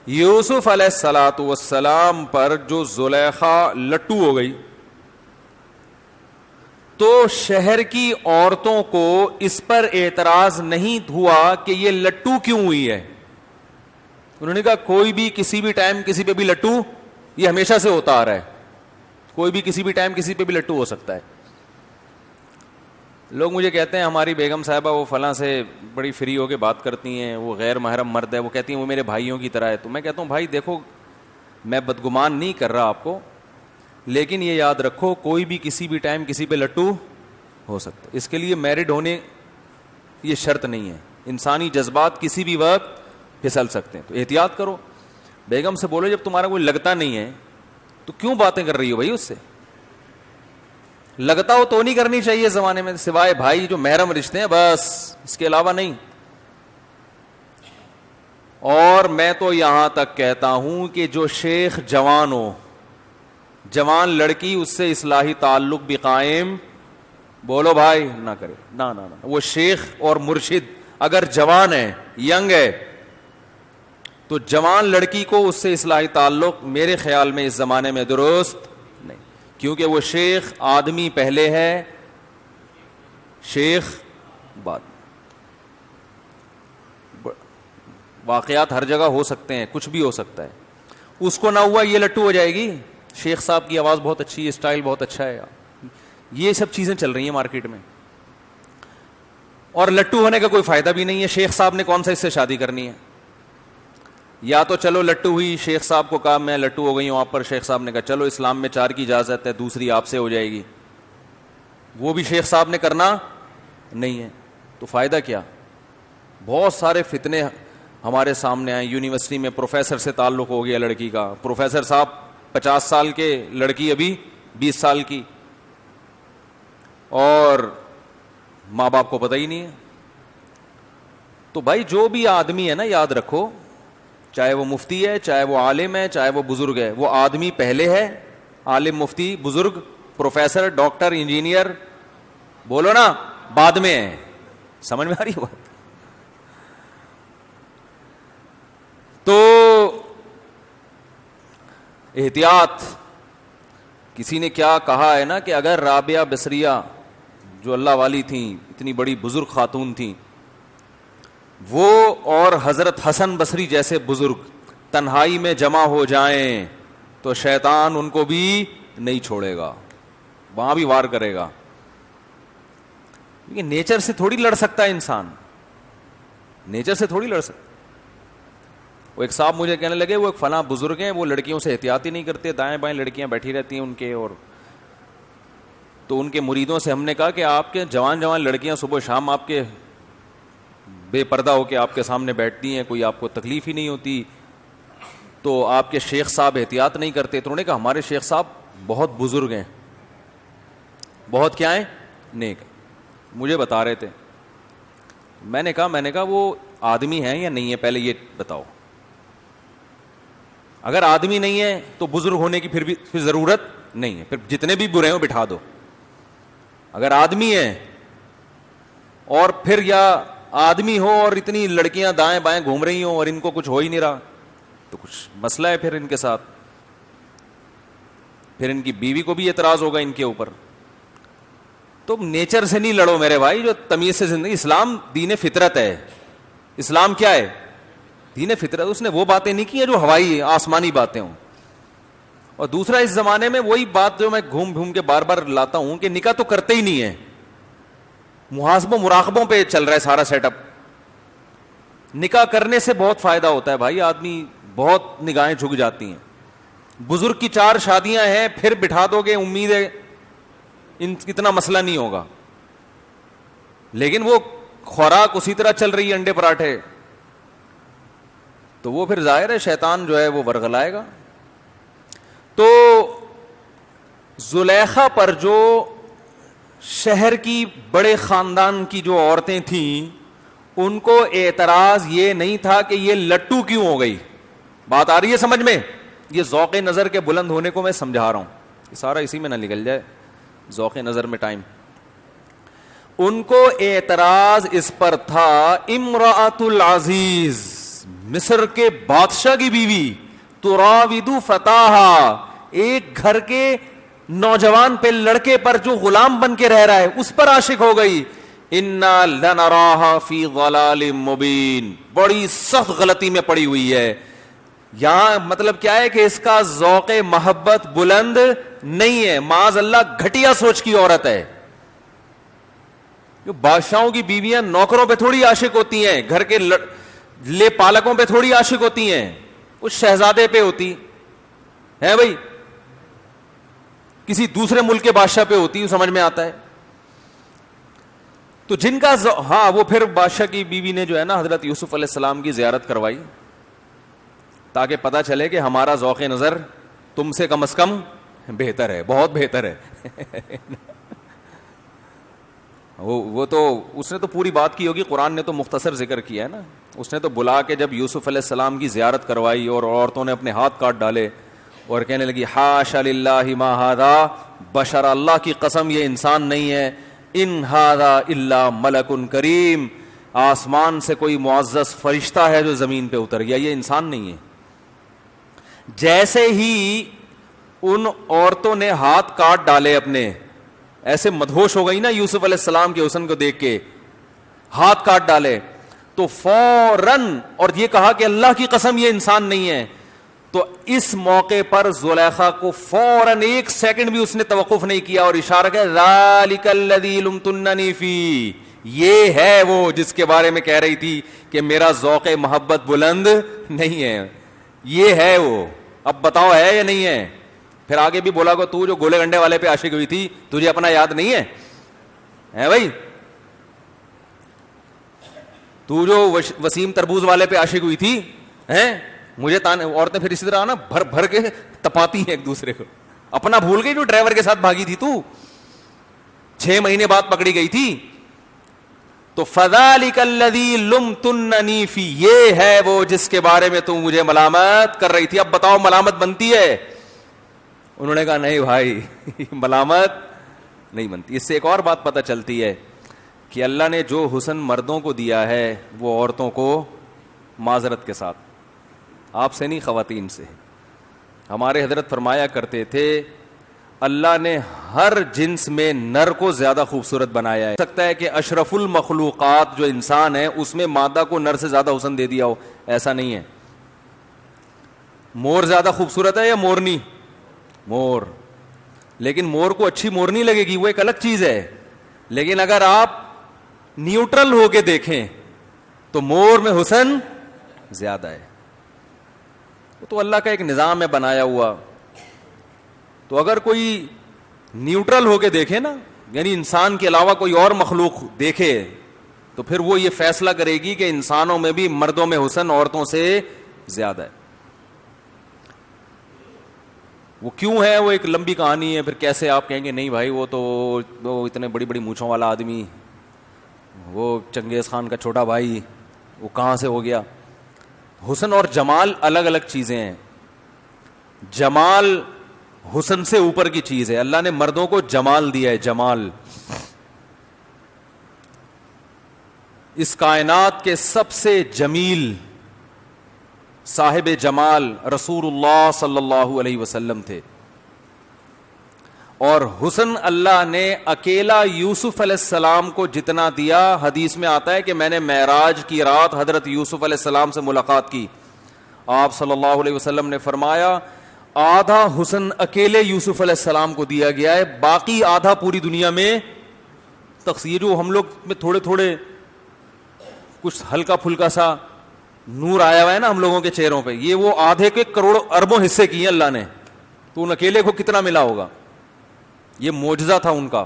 یوسف علیہ الصلوۃ والسلام پر جو زلیخا لٹو ہو گئی تو شہر کی عورتوں کو اس پر اعتراض نہیں ہوا کہ یہ لٹو کیوں ہوئی ہے. انہوں نے کہا کوئی بھی کسی بھی ٹائم کسی پہ بھی لٹو, یہ ہمیشہ سے ہوتا آ رہا ہے, کوئی بھی کسی بھی ٹائم کسی پہ بھی لٹو ہو سکتا ہے. لوگ مجھے کہتے ہیں ہماری بیگم صاحبہ وہ فلاں سے بڑی فری ہو کے بات کرتی ہیں, وہ غیر محرم مرد ہے, وہ کہتی ہیں وہ میرے بھائیوں کی طرح ہے. تو میں کہتا ہوں بھائی دیکھو میں بدگمان نہیں کر رہا آپ کو, لیکن یہ یاد رکھو کوئی بھی کسی بھی ٹائم کسی پہ لٹو ہو سکتا ہے. اس کے لیے میرڈ ہونے یہ شرط نہیں ہے, انسانی جذبات کسی بھی وقت پھسل سکتے ہیں. تو احتیاط کرو. بیگم سے بولو جب تمہارا کوئی لگتا نہیں ہے تو کیوں باتیں کر رہی ہو بھائی, اس سے لگتا ہو تو نہیں کرنی چاہیے زمانے میں, سوائے بھائی جو محرم رشتے ہیں بس, اس کے علاوہ نہیں. اور میں تو یہاں تک کہتا ہوں کہ جو شیخ جوان ہو, جوان لڑکی, اس سے اصلاحی تعلق بھی قائم بولو بھائی نہ کرے. نہ وہ شیخ اور مرشد اگر جوان ہے, ینگ ہے, تو جوان لڑکی کو اس سے اصلاحی تعلق میرے خیال میں اس زمانے میں درست نہیں, کیونکہ وہ شیخ آدمی پہلے ہے, شیخ بعد. واقعات ہر جگہ ہو سکتے ہیں, کچھ بھی ہو سکتا ہے. اس کو نہ ہوا یہ لٹو ہو جائے گی, شیخ صاحب کی آواز بہت اچھی ہے, اسٹائل بہت اچھا ہے. یہ سب چیزیں چل رہی ہیں مارکیٹ میں, اور لٹو ہونے کا کوئی فائدہ بھی نہیں ہے. شیخ صاحب نے کون سا اس سے شادی کرنی ہے؟ یا تو چلو لٹو ہوئی, شیخ صاحب کو کہا میں لٹو ہو گئی ہوں آپ پر, شیخ صاحب نے کہا چلو اسلام میں 4 کی اجازت ہے, دوسری آپ سے ہو جائے گی. وہ بھی شیخ صاحب نے کرنا نہیں ہے, تو فائدہ کیا؟ بہت سارے فتنے ہمارے سامنے آئے. یونیورسٹی میں پروفیسر سے تعلق ہو گیا لڑکی کا, پروفیسر صاحب 50 سال کے, لڑکی ابھی 20 سال کی, اور ماں باپ کو پتہ ہی نہیں ہے. تو بھائی جو بھی آدمی ہے نا, یاد رکھو, چاہے وہ مفتی ہے, چاہے وہ عالم ہے, چاہے وہ بزرگ ہے, وہ آدمی پہلے ہے. عالم, مفتی, بزرگ, پروفیسر, ڈاکٹر, انجینئر, بولو نا, بعد میں ہے. سمجھ میں آ رہی ہے بات؟ تو احتیاط. کسی نے کیا کہا ہے نا کہ اگر رابعہ بصریہ جو اللہ والی تھیں, اتنی بڑی بزرگ خاتون تھیں, وہ اور حضرت حسن بصری جیسے بزرگ تنہائی میں جمع ہو جائیں تو شیطان ان کو بھی نہیں چھوڑے گا, وہاں بھی وار کرے گا. کیونکہ نیچر سے تھوڑی لڑ سکتا ہے انسان, نیچر سے تھوڑی لڑ سکتا. وہ ایک صاحب مجھے کہنے لگے وہ ایک فلاں بزرگ ہیں, وہ لڑکیوں سے احتیاط ہی نہیں کرتے, دائیں بائیں لڑکیاں بیٹھی رہتی ہیں ان کے. اور تو ان کے مریدوں سے ہم نے کہا کہ آپ کے جوان لڑکیاں صبح شام آپ کے بے پردہ ہو کے آپ کے سامنے بیٹھتی ہیں, کوئی آپ کو تکلیف ہی نہیں ہوتی, تو آپ کے شیخ صاحب احتیاط نہیں کرتے. تو انہوں نے کہا ہمارے شیخ صاحب بہت بزرگ ہیں, بہت کیا ہیں, نیک. مجھے بتا رہے تھے. میں نے کہا وہ آدمی ہیں یا نہیں ہے, پہلے یہ بتاؤ. اگر آدمی نہیں ہے تو بزرگ ہونے کی پھر ضرورت نہیں ہے, پھر جتنے بھی برے ہوں بٹھا دو. اگر آدمی ہے اور پھر یا آدمی ہو اور اتنی لڑکیاں دائیں بائیں گھوم رہی ہوں اور ان کو کچھ ہو ہی نہیں رہا, تو کچھ مسئلہ ہے پھر ان کے ساتھ. پھر ان کی بیوی کو بھی اعتراض ہوگا ان کے اوپر. تو نیچر سے نہیں لڑو میرے بھائی, جو تمیز سے زندگی. اسلام دین فطرت ہے. اسلام کیا ہے؟ دین فطرت. اس نے وہ باتیں نہیں کی ہیں جو ہوائی آسمانی باتیں ہوں. اور دوسرا, اس زمانے میں وہی بات جو میں گھوم کے بار بار لاتا ہوں کہ نکاح تو کرتے ہی نہیں ہے, محاسبوں مراقبوں پہ چل رہا ہے سارا سیٹ اپ. نکاح کرنے سے بہت فائدہ ہوتا ہے بھائی, آدمی بہت نگاہیں جھک جاتی ہیں. بزرگ کی 4 شادیاں ہیں, پھر بٹھا دو گے, امید ہے اتنا مسئلہ نہیں ہوگا. لیکن وہ خوراک اسی طرح چل رہی ہے, انڈے پراٹھے, تو وہ پھر ظاہر ہے شیطان جو ہے وہ ورغلائے گا. تو زلیخا پر جو شہر کی بڑے خاندان کی جو عورتیں تھیں, ان کو اعتراض یہ نہیں تھا کہ یہ لٹو کیوں ہو گئی. بات آ رہی ہے سمجھ میں؟ یہ ذوق نظر کے بلند ہونے کو میں سمجھا رہا ہوں, یہ سارا اسی میں نہ نکل جائے ذوق نظر میں ٹائم. ان کو اعتراض اس پر تھا, امرأۃ العزیز, مصر کے بادشاہ کی بیوی تراودو فتاہا، ایک گھر کے نوجوان پہ، لڑکے پر جو غلام بن کے رہ رہا ہے اس پر عاشق ہو گئی. انا لنراہا فی ضلال مبین، بڑی سخت غلطی میں پڑی ہوئی ہے. یہاں مطلب کیا ہے کہ اس کا ذوق محبت بلند نہیں ہے، معاذ اللہ گھٹیا سوچ کی عورت ہے. جو بادشاہوں کی بیویاں نوکروں پہ تھوڑی عاشق ہوتی ہیں، گھر کے لے پالکوں پہ تھوڑی عاشق ہوتی ہیں، اس شہزادے پہ ہوتی ہے بھائی، کسی دوسرے ملک کے بادشاہ پہ ہوتی، سمجھ میں آتا ہے. تو جن کا ہاں وہ پھر بادشاہ کی بیوی نے جو ہے نا حضرت یوسف علیہ السلام کی زیارت کروائی تاکہ پتہ چلے کہ ہمارا ذوق نظر تم سے کم از کم بہتر ہے، بہت بہتر ہے. وہ تو اس نے تو پوری بات کی ہوگی، قرآن نے تو مختصر ذکر کیا ہے نا. اس نے تو بلا کے جب یوسف علیہ السلام کی زیارت کروائی اور عورتوں نے اپنے ہاتھ کاٹ ڈالے اور کہنے لگی حاشا للہ ما ھذا بشر، اللہ کی قسم یہ انسان نہیں ہے، ان ھذا الا ملک کریم، آسمان سے کوئی معزز فرشتہ ہے جو زمین پہ اتر گیا، یہ انسان نہیں ہے. جیسے ہی ان عورتوں نے ہاتھ کاٹ ڈالے اپنے، ایسے مدہوش ہو گئی نا یوسف علیہ السلام کے حسن کو دیکھ کے، ہاتھ کاٹ ڈالے تو فوراً، اور یہ کہا کہ اللہ کی قسم یہ انسان نہیں ہے. تو اس موقع پر زلیخا کو فوراً ایک سیکنڈ بھی اس نے توقف نہیں کیا اور اشارہ کیا ذالک الذی لمتننی فی، یہ ہے وہ جس کے بارے میں کہہ رہی تھی کہ میرا ذوق محبت بلند نہیں ہے، یہ ہے وہ، اب بتاؤ ہے یا نہیں ہے. پھر آگے بھی بولا کہ تو جو گولے گنڈے والے پہ عاشق ہوئی تھی تجھے اپنا یاد نہیں ہے بھائی، تو جو وسیم تربوز والے پہ عاشق ہوئی تھی مجھے عورتیں پھر اسی طرح نا بھر بھر کے تپاتی ہیں ایک دوسرے کو. اپنا بھول گئی جو ڈرائیور کے ساتھ بھاگی تھی تو 6 مہینے بعد پکڑی گئی تھی. تو فذالک الذی لمتننی فی، یہ ہے وہ جس کے بارے میں تم مجھے ملامت کر رہی تھی، اب بتاؤ ملامت بنتی ہے؟ انہوں نے کہا نہیں بھائی ملامت نہیں بنتی. اس سے ایک اور بات پتہ چلتی ہے کہ اللہ نے جو حسن مردوں کو دیا ہے وہ عورتوں کو معذرت کے ساتھ، آپ سے نہیں خواتین سے. ہمارے حضرت فرمایا کرتے تھے اللہ نے ہر جنس میں نر کو زیادہ خوبصورت بنایا ہے. سکتا ہے کہ اشرف المخلوقات جو انسان ہے اس میں مادہ کو نر سے زیادہ حسن دے دیا ہو، ایسا نہیں ہے. مور زیادہ خوبصورت ہے یا مورنی؟ مور. لیکن مور کو اچھی مورنی لگے گی، وہ ایک الگ چیز ہے. لیکن اگر آپ نیوٹرل ہو کے دیکھیں تو مور میں حسن زیادہ ہے. تو اللہ کا ایک نظام ہے بنایا ہوا. تو اگر کوئی نیوٹرل ہو کے دیکھے نا، یعنی انسان کے علاوہ کوئی اور مخلوق دیکھے، تو پھر وہ یہ فیصلہ کرے گی کہ انسانوں میں بھی مردوں میں حسن عورتوں سے زیادہ ہے. وہ کیوں ہے وہ ایک لمبی کہانی ہے. پھر کیسے آپ کہیں گے نہیں بھائی وہ تو اتنے بڑی بڑی مونچھوں والا آدمی، وہ چنگیز خان کا چھوٹا بھائی، وہ کہاں سے ہو گیا؟ حسن اور جمال الگ الگ چیزیں ہیں. جمال حسن سے اوپر کی چیز ہے. اللہ نے مردوں کو جمال دیا ہے، جمال. اس کائنات کے سب سے جمیل صاحب جمال رسول اللہ صلی اللہ علیہ وسلم تھے. اور حسن اللہ نے اکیلا یوسف علیہ السلام کو جتنا دیا، حدیث میں آتا ہے کہ میں نے معراج کی رات حضرت یوسف علیہ السلام سے ملاقات کی. آپ صلی اللہ علیہ وسلم نے فرمایا آدھا حسن اکیلے یوسف علیہ السلام کو دیا گیا ہے، باقی آدھا پوری دنیا میں تقسیم. جو ہم لوگ میں تھوڑے تھوڑے کچھ ہلکا پھلکا سا نور آیا ہوا ہے نا ہم لوگوں کے چہروں پہ، یہ وہ آدھے کے کروڑوں اربوں حصے کیے اللہ نے. تو ان اکیلے کو کتنا ملا ہوگا؟ یہ معجزہ تھا ان کا.